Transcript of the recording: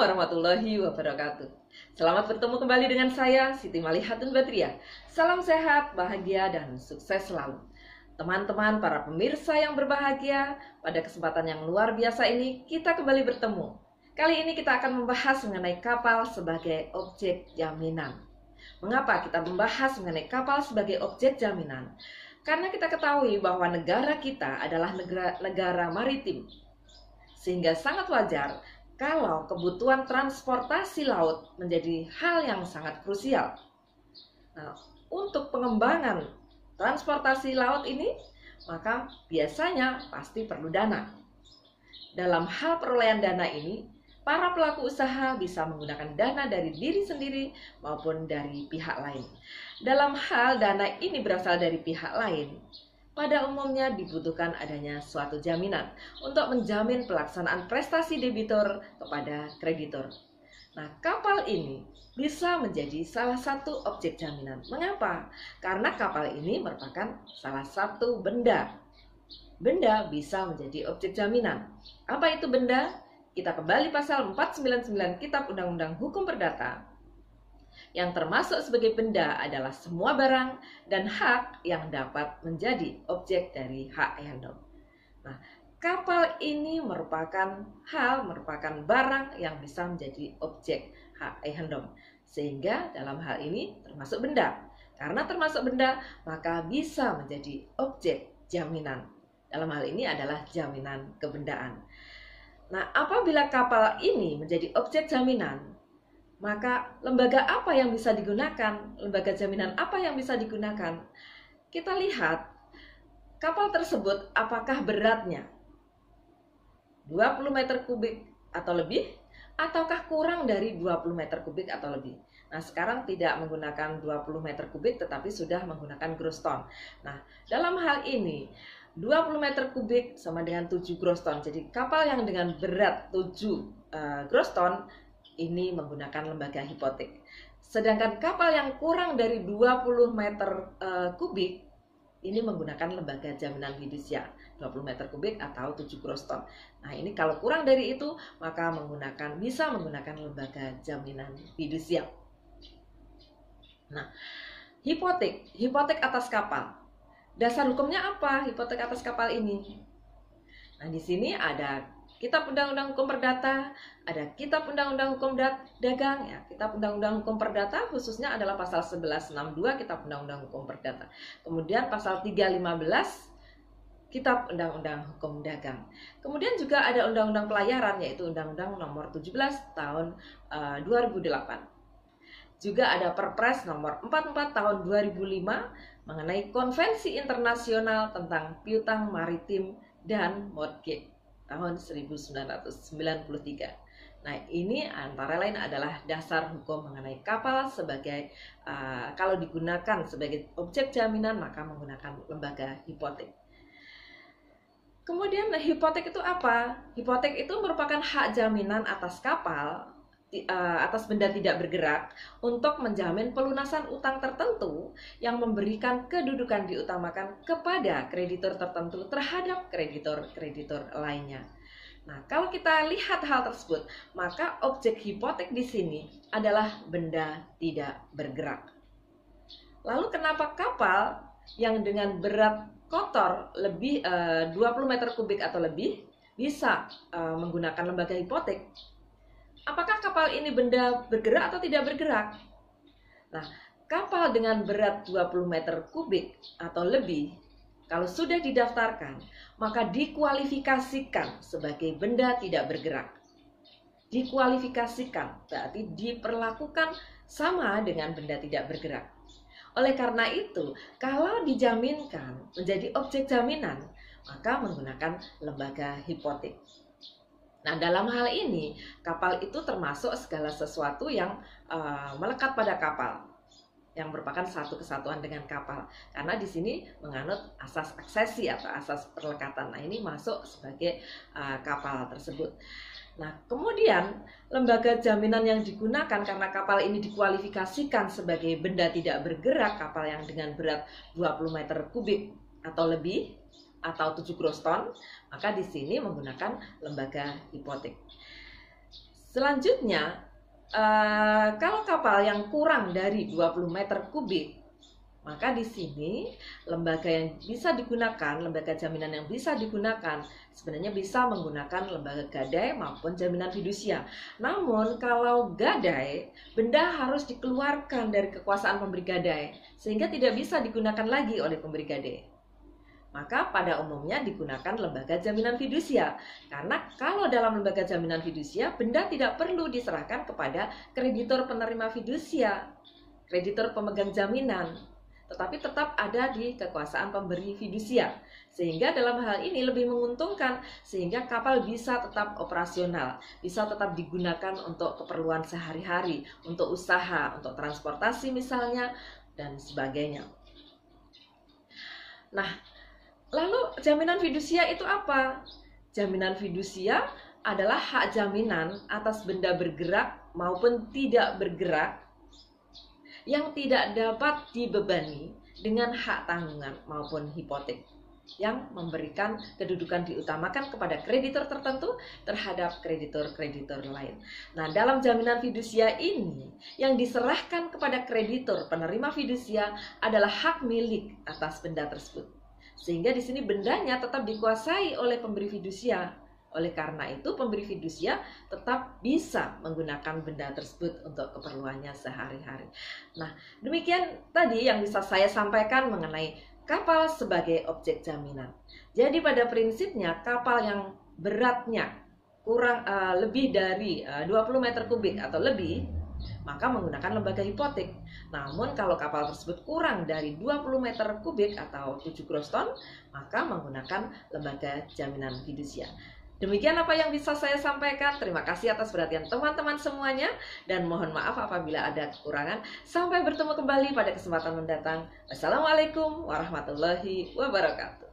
warahmatullahi wabarakatuh. Selamat bertemu kembali dengan saya, Siti Malihatun Badriah. Salam sehat, bahagia, dan sukses selalu. Teman-teman para pemirsa yang berbahagia, pada kesempatan yang luar biasa ini kita kembali bertemu. Kali ini kita akan membahas mengenai kapal sebagai objek jaminan. Mengapa kita membahas mengenai kapal sebagai objek jaminan? Karena kita ketahui bahwa negara kita adalah negara maritim. Sehingga sangat wajar kalau kebutuhan transportasi laut menjadi hal yang sangat krusial. Nah, untuk pengembangan transportasi laut ini, maka biasanya pasti perlu dana. Dalam hal perolehan dana ini, para pelaku usaha bisa menggunakan dana dari diri sendiri maupun dari pihak lain. Dalam hal dana ini berasal dari pihak lain, pada umumnya dibutuhkan adanya suatu jaminan untuk menjamin pelaksanaan prestasi debitur kepada kreditur. Nah, kapal ini bisa menjadi salah satu objek jaminan. Mengapa? Karena kapal ini merupakan salah satu benda. Benda bisa menjadi objek jaminan. Apa itu benda? Kita kembali pasal 499 Kitab Undang-Undang Hukum Perdata. Yang termasuk sebagai benda adalah semua barang dan hak yang dapat menjadi objek dari hak ehendom. Nah, kapal ini merupakan barang yang bisa menjadi objek hak ehendom. Sehingga dalam hal ini termasuk benda. Karena termasuk benda, maka bisa menjadi objek jaminan. Dalam hal ini adalah jaminan kebendaan. Nah, apabila kapal ini menjadi objek jaminan, maka lembaga apa yang bisa digunakan? Lembaga jaminan apa yang bisa digunakan? Kita lihat kapal tersebut apakah beratnya 20 meter kubik atau lebih, ataukah kurang dari 20 meter kubik atau lebih. Nah, sekarang tidak menggunakan 20 meter kubik tetapi sudah menggunakan gross ton. Nah, dalam hal ini 20 meter kubik sama dengan 7 gross ton. Jadi kapal yang dengan berat 7 gross ton ini menggunakan lembaga hipotek. Sedangkan kapal yang kurang dari 20 meter kubik ini menggunakan lembaga jaminan fidusia 20 meter kubik atau 7 gross ton. Nah, ini kalau kurang dari itu maka bisa menggunakan lembaga jaminan fidusia. Nah, hipotek atas kapal. Dasar hukumnya apa hipotek atas kapal ini? Nah, di sini ada Kitab Undang-Undang Hukum Perdata, ada Kitab Undang-Undang Hukum Dagang, ya. Kitab Undang-Undang Hukum Perdata khususnya adalah pasal 1162 Kitab Undang-Undang Hukum Perdata. Kemudian pasal 315 Kitab Undang-Undang Hukum Dagang. Kemudian juga ada Undang-Undang Pelayaran, yaitu Undang-Undang Nomor 17 Tahun 2008. Juga ada Perpres Nomor 44 Tahun 2005 mengenai Konvensi Internasional tentang Piutang Maritim dan Mortgage tahun 1993. Nah, ini antara lain adalah dasar hukum mengenai kapal sebagai kalau digunakan sebagai objek jaminan maka menggunakan lembaga hipotek. Kemudian hipotek itu apa? Hipotek itu merupakan hak jaminan atas kapal atas benda tidak bergerak untuk menjamin pelunasan utang tertentu yang memberikan kedudukan diutamakan kepada kreditur tertentu terhadap kreditur lainnya. Nah, kalau kita lihat hal tersebut, maka objek hipotek di sini adalah benda tidak bergerak. Lalu kenapa kapal yang dengan berat kotor lebih 20 meter kubik atau lebih bisa menggunakan lembaga hipotek? Apakah kapal ini benda bergerak atau tidak bergerak? Nah, kapal dengan berat 20 meter kubik atau lebih, kalau sudah didaftarkan, maka dikualifikasikan sebagai benda tidak bergerak. Dikualifikasikan, berarti diperlakukan sama dengan benda tidak bergerak. Oleh karena itu, kalau dijaminkan menjadi objek jaminan, maka menggunakan lembaga hipotek. Nah, dalam hal ini, kapal itu termasuk segala sesuatu yang melekat pada kapal, yang merupakan satu kesatuan dengan kapal. Karena di sini menganut asas aksesi atau asas perlekatan. Nah, ini masuk sebagai kapal tersebut. Nah, kemudian lembaga jaminan yang digunakan karena kapal ini dikualifikasikan sebagai benda tidak bergerak, kapal yang dengan berat 20 meter kubik atau lebih, atau 7 gross ton, maka di sini menggunakan lembaga hipotek. Selanjutnya, kalau kapal yang kurang dari 20 meter kubik, maka di sini lembaga yang bisa digunakan, lembaga jaminan yang bisa digunakan sebenarnya bisa menggunakan lembaga gadai maupun jaminan fidusia. Namun kalau gadai, benda harus dikeluarkan dari kekuasaan pemberi gadai sehingga tidak bisa digunakan lagi oleh pemberi gadai. Maka pada umumnya digunakan lembaga jaminan fidusia. Karena kalau dalam lembaga jaminan fidusia, benda tidak perlu diserahkan kepada kreditor penerima fidusia, kreditor pemegang jaminan, tetapi tetap ada di kekuasaan pemberi fidusia. Sehingga dalam hal ini lebih menguntungkan, sehingga kapal bisa tetap operasional, bisa tetap digunakan untuk keperluan sehari-hari, untuk usaha, untuk transportasi misalnya, dan sebagainya. Nah, lalu jaminan fidusia itu apa? Jaminan fidusia adalah hak jaminan atas benda bergerak maupun tidak bergerak yang tidak dapat dibebani dengan hak tanggungan maupun hipotek, yang memberikan kedudukan diutamakan kepada kreditor tertentu terhadap kreditor-kreditor lain. Nah, dalam jaminan fidusia ini yang diserahkan kepada kreditor penerima fidusia adalah hak milik atas benda tersebut. Sehingga di sini bendanya tetap dikuasai oleh pemberi fidusia. Oleh karena itu, pemberi fidusia tetap bisa menggunakan benda tersebut untuk keperluannya sehari-hari. Nah, demikian tadi yang bisa saya sampaikan mengenai kapal sebagai objek jaminan. Jadi pada prinsipnya kapal yang beratnya lebih dari 20 meter kubik atau lebih, maka menggunakan lembaga hipotek. Namun kalau kapal tersebut kurang dari 20 meter kubik atau 7 gross ton, maka menggunakan lembaga jaminan fidusia. Demikian apa yang bisa saya sampaikan. Terima kasih atas perhatian teman-teman semuanya, dan mohon maaf apabila ada kekurangan. Sampai bertemu kembali pada kesempatan mendatang. Wassalamualaikum warahmatullahi wabarakatuh.